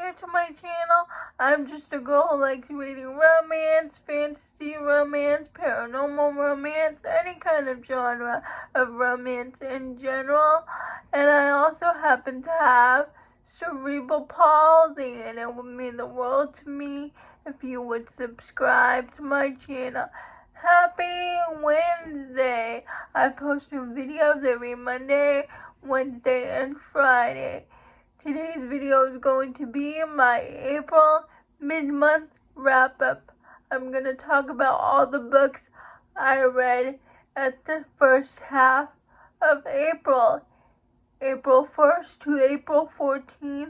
new to my channel, I'm just a girl who likes reading romance, fantasy romance, paranormal romance, any kind of genre of romance in general. And I also happen to have cerebral palsy, and it would mean the world to me if you would subscribe to my channel. Happy Wednesday! I post new videos every Monday, Wednesday, and Friday. Today's video is going to be my April mid-month wrap-up. I'm going to talk about all the books I read at the first half of April. April 1st to April 14th.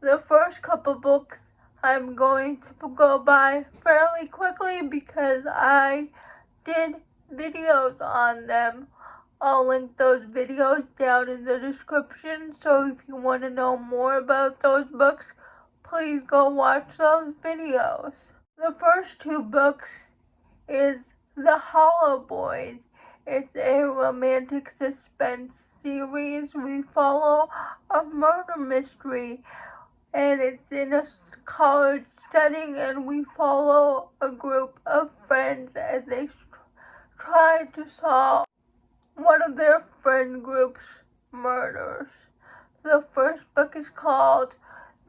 The first couple books I'm going to go by fairly quickly because I did videos on them. I'll link those videos down in the description, so if you want to know more about those books, please go watch those videos. The first two books is The Hollow Boys. It's a romantic suspense series. We follow a murder mystery, and it's in a college setting, and we follow a group of friends as they try to solve one of their friend group's murders. The first book is called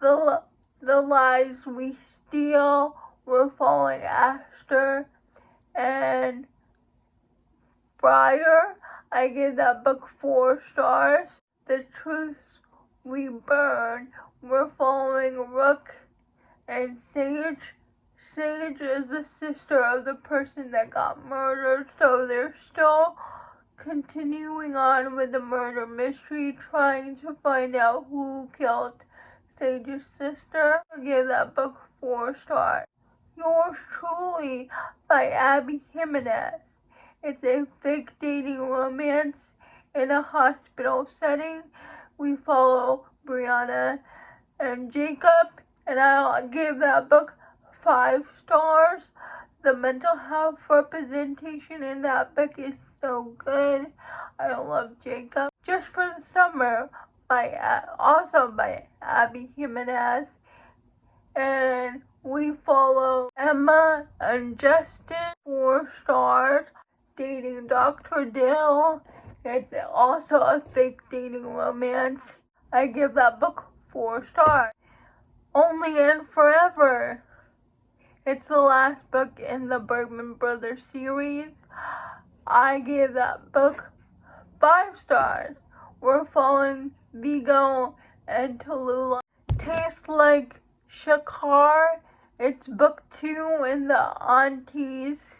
The Lies We Steal. We're following Aster and Briar. I gave that book 4 stars. The Truths We Burn. We're following Rook and Sage. Sage is the sister of the person that got murdered, so they're still continuing on with the murder mystery, trying to find out who killed Sage's sister. I gave that book 4 stars. Yours Truly by Abby Jimenez. It's a fake dating romance in a hospital setting. We follow Brianna and Jacob, and I gave that book 5 stars. The mental health representation in that book is so good. I love Jacob. Just for the Summer also by Abby Jimenez. And we follow Emma and Justin, 4 stars. Dating Dr. Dill. It's also a fake dating romance. I give that book 4 stars. Only and Forever. It's the last book in the Bergman Brothers series. I gave that book 5 stars. We're following Vigo and Tallulah. Tastes Like Shakur. It's book 2 in the Aunties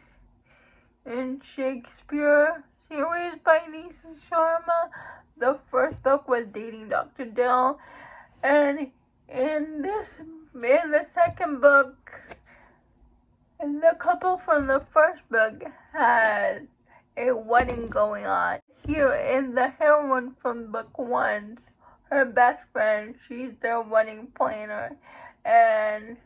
in Shakespeare series by Nisha Sharma. The first book was Dating Dr. Dill. And in the second book, the couple from the first book had a wedding going on. Here in the heroine from book 1, her best friend, she's their wedding planner. And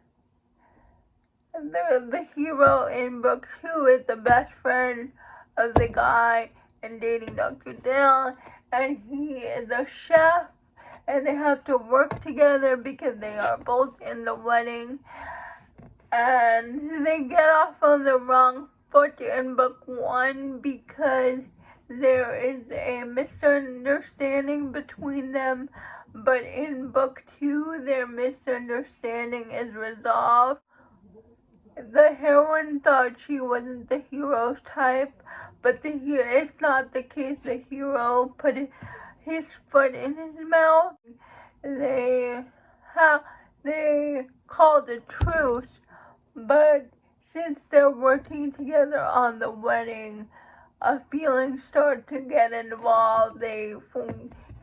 the hero in book 2 is the best friend of the guy in Dating Dr. Dill. And he is a chef, and they have to work together because they are both in the wedding. And they get off on the wrong foot in book 1 because there is a misunderstanding between them. But in book 2, their misunderstanding is resolved. The heroine thought she wasn't the hero's type, but it's not the case. The hero put his foot in his mouth. They called a truce, but since they're working together on the wedding, feelings start to get involved. They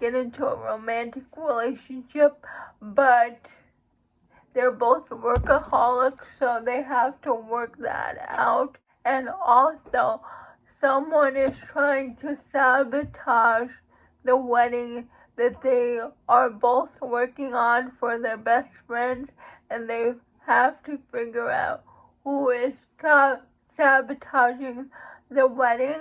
get into a romantic relationship, but they're both workaholics, so they have to work that out. And also, someone is trying to sabotage the wedding that they are both working on for their best friends, and they have to figure out who is sabotaging the wedding.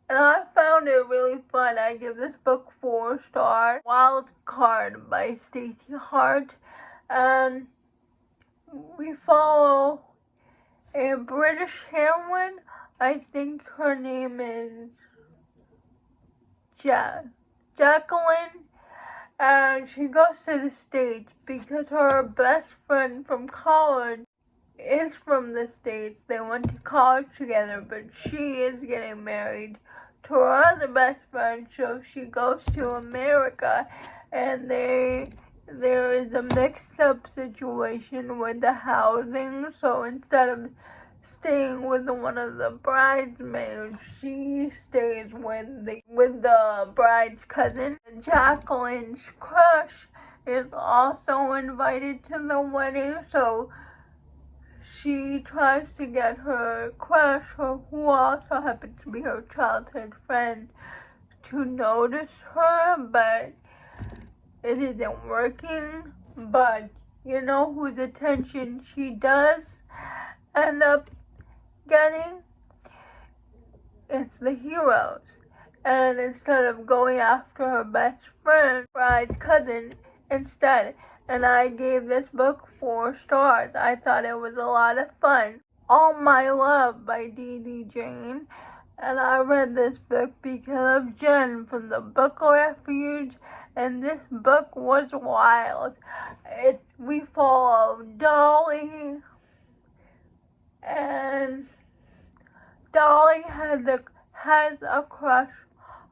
And I found it really fun. I give this book 4 stars. Wildcard by Stacey Hart. and we follow a British heroine. I think her name is Jacqueline, and she goes to the States because her best friend from college is from the States. They went to college together, but she is getting married to her other best friend, so she goes to America, and there is a mixed up situation with the housing. So instead of staying with one of the bridesmaids, she stays with the bride's cousin. Jacqueline's crush is also invited to the wedding, so she tries to get her crush, who also happens to be her childhood friend, to notice her, but it isn't working. But you know whose attention she does end up getting? It's the heroes. And instead of going after her best friend, bride's cousin, instead. And I gave this book 4 stars. I thought it was a lot of fun. All My Love by D.D. Jane. And I read this book because of Jen from the Book Refuge. And this book was wild. We follow Dolly. And Dolly has a crush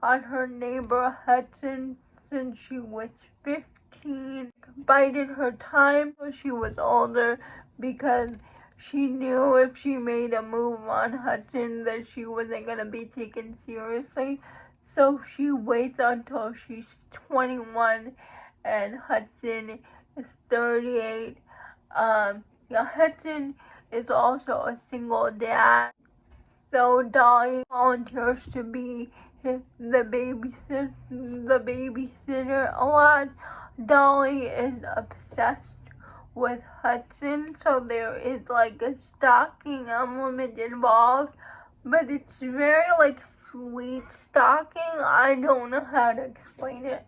on her neighbor Hudson since she was 15. Bided her time when she was older because she knew if she made a move on Hudson that she wasn't going to be taken seriously. So she waits until she's 21 and Hudson is 38. Hudson is also a single dad. So Dolly volunteers to be the babysitter a lot. Dolly is obsessed with Hudson, so there is like a stalking element involved, but it's very like sweet stalking. I don't know how to explain it.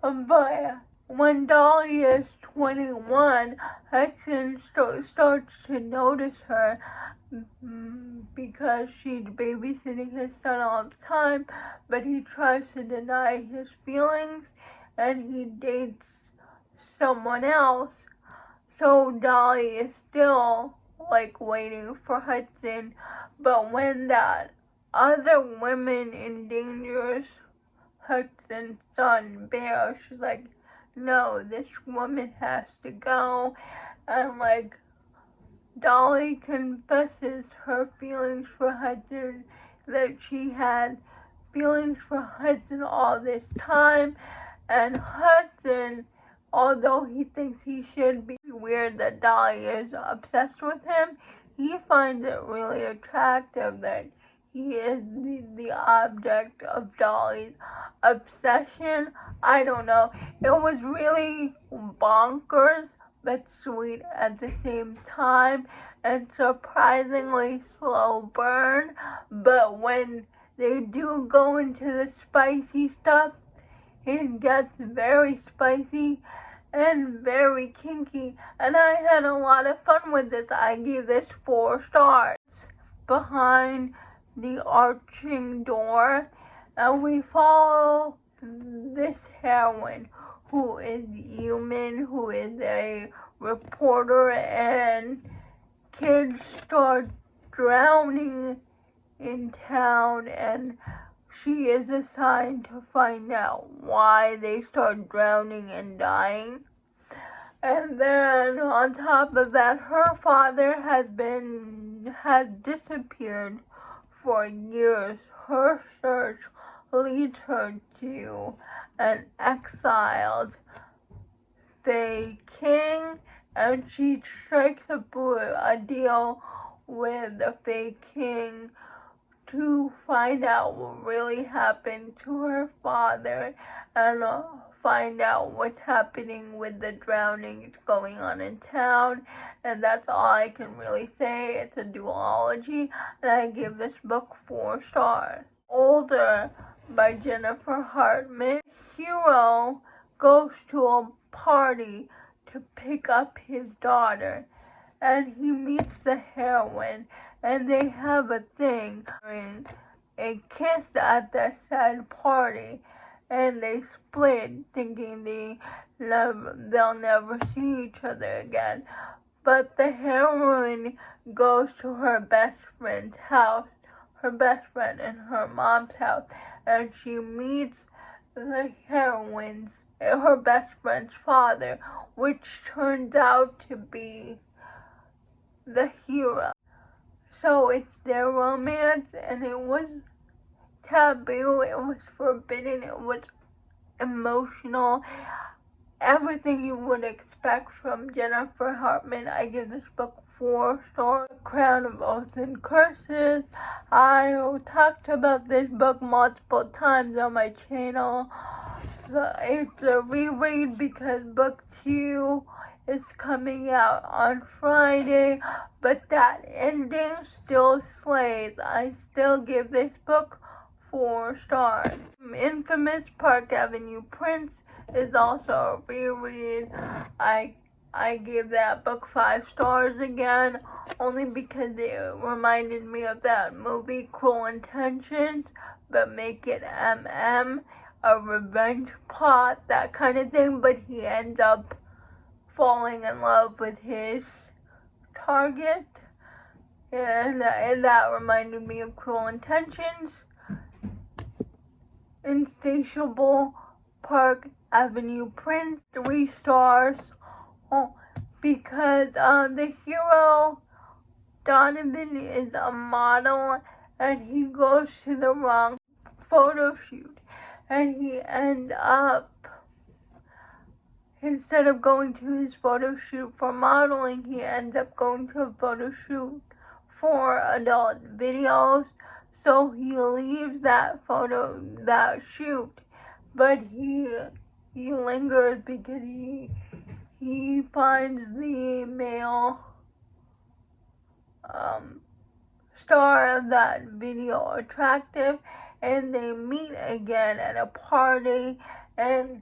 But when Dolly is 21, Hudson starts to notice her because she's babysitting his son all the time, but he tries to deny his feelings and he dates someone else. So Dolly is still like waiting for Hudson, but when that other woman endangers Hudson's son, Bear, she's like, no, this woman has to go. And like Dolly confesses her feelings for Hudson, that she had feelings for Hudson all this time, and Hudson, although he thinks he should be weird that Dolly is obsessed with him, he finds it really attractive that he is the object of Dolly's obsession. I don't know. It was really bonkers but sweet at the same time and surprisingly slow burn. But when they do go into the spicy stuff, it gets very spicy and very kinky, and I had a lot of fun with this. I gave this 4 stars. Behind the arching door, and we follow this heroine who is human, who is a reporter, and kids start drowning in town, and she is assigned to find out why they start drowning and dying. And then on top of that, her father has disappeared for years. Her search leads her to an exiled Fae King, and she strikes a deal with the Fae King to find out what really happened to her father and find out what's happening with the drownings going on in town. And that's all I can really say. It's a duology, and I give this book 4 stars. Older by Jennifer Hartman. Hero goes to a party to pick up his daughter, and he meets the heroine, and they have a thing, a kiss at the sad party, and they split, thinking they'll never see each other again. But the heroine goes to her best friend's house, her best friend and her mom's house, and she meets her best friend's father, which turns out to be the hero. So it's their romance, and it was taboo, it was forbidden, it was emotional, everything you would expect from Jennifer Hartman. I give this book 4 stars. Crown of Oaths and Curses. I talked about this book multiple times on my channel. So it's a reread because book 2 is coming out on Friday, but that ending still slays. I still give this book 4 stars. Infamous Park Avenue Prince is also a reread. I gave that book 5 stars again, only because it reminded me of that movie Cruel Intentions, but make it a revenge plot, that kind of thing, but he ends up falling in love with his target, and that reminded me of Cruel Intentions. Insatiable Park Avenue Prince, 3 stars, because the hero, Donovan, is a model, and he goes to the wrong photo shoot, and he ends up, instead of going to his photo shoot for modeling, he ends up going to a photo shoot for adult videos. So he leaves that shoot, but he lingers because he finds the male star of that video attractive, and they meet again at a party, and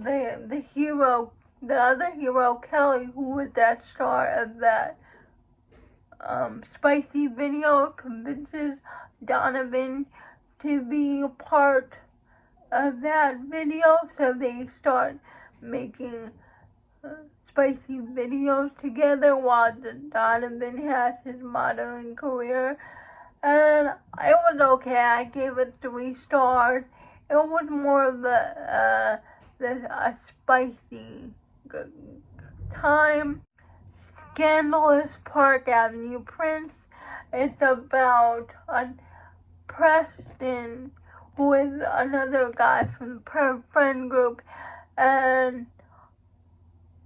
the other hero, Kelly, who was that star of that spicy video, convinces Donovan to be a part of that video, so they start making spicy videos together while Donovan has his modeling career. And it was okay. I gave it 3 stars. It was more of a spicy time. Scandalous Park Avenue Prince. It's about Preston, who is another guy from the friend group, and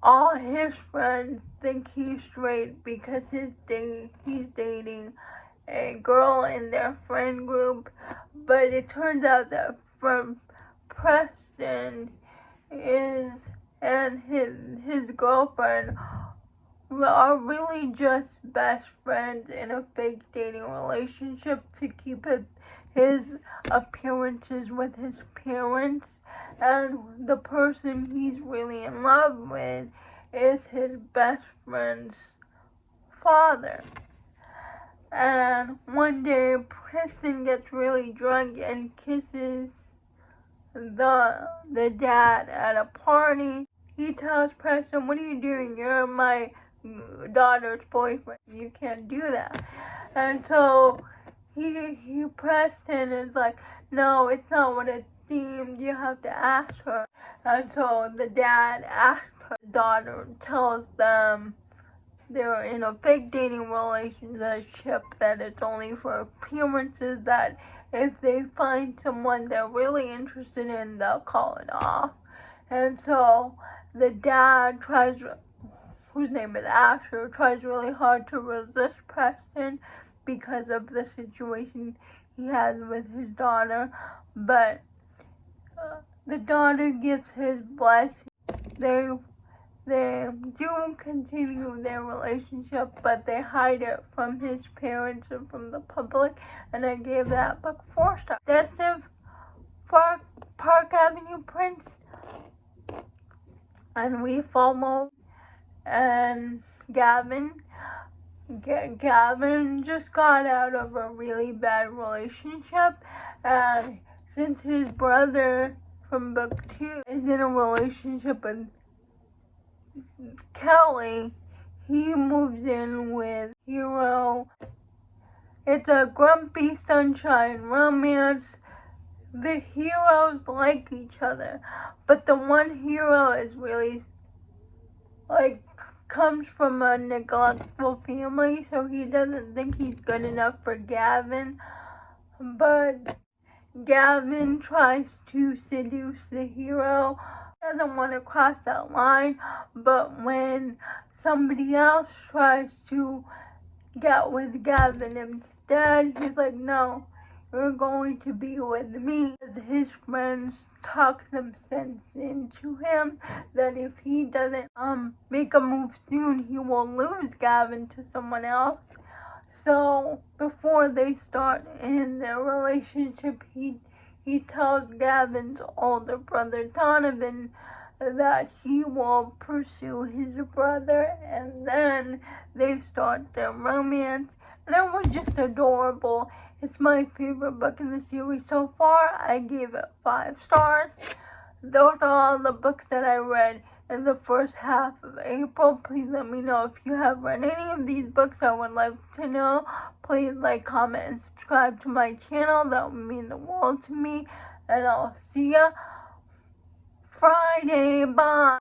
all his friends think he's straight because he's dating a girl in their friend group, but it turns out that from Preston and his girlfriend are really just best friends in a fake dating relationship to keep his appearances with his parents, and the person he's really in love with is his best friend's father. And one day, Preston gets really drunk and kisses the dad at a party. He tells Preston, "What are you doing? You're my daughter's boyfriend. You can't do that." And so Preston is like, "No, it's not what it seems. You have to ask her." And so the dad asks her. The daughter tells them they're in a fake dating relationship, that it's only for appearances, that if they find someone they're really interested in, they'll call it off. And so the dad whose name is Asher, tries really hard to resist Preston because of the situation he has with his daughter, but the daughter gives his blessing. They do continue their relationship, but they hide it from his parents and from the public, and I gave that book 4 stars. Possessive Park Avenue Prince, and we follow and Gavin. Gavin just got out of a really bad relationship, and since his brother from Booktube is in a relationship with Kelly, he moves in with Hero. It's a grumpy sunshine romance. The heroes like each other, but the one hero is really, comes from a neglectful family, so he doesn't think he's good enough for Gavin. But Gavin tries to seduce the hero. Doesn't want to cross that line, but when somebody else tries to get with Gavin instead, he's like, no, you're going to be with me. His friends talk some sense into him that if he doesn't make a move soon, he will lose Gavin to someone else. So before they start in their relationship, he tells Gavin's older brother Donovan that he will pursue his brother, and then they start their romance, and it was just adorable. It's my favorite book in the series so far. I gave it 5 stars. Those are all the books that I read in the first half of April. Please let me know if you have read any of these books. I would like to know. Please like, comment, and subscribe to my channel. That would mean the world to me. And I'll see ya Friday. Bye.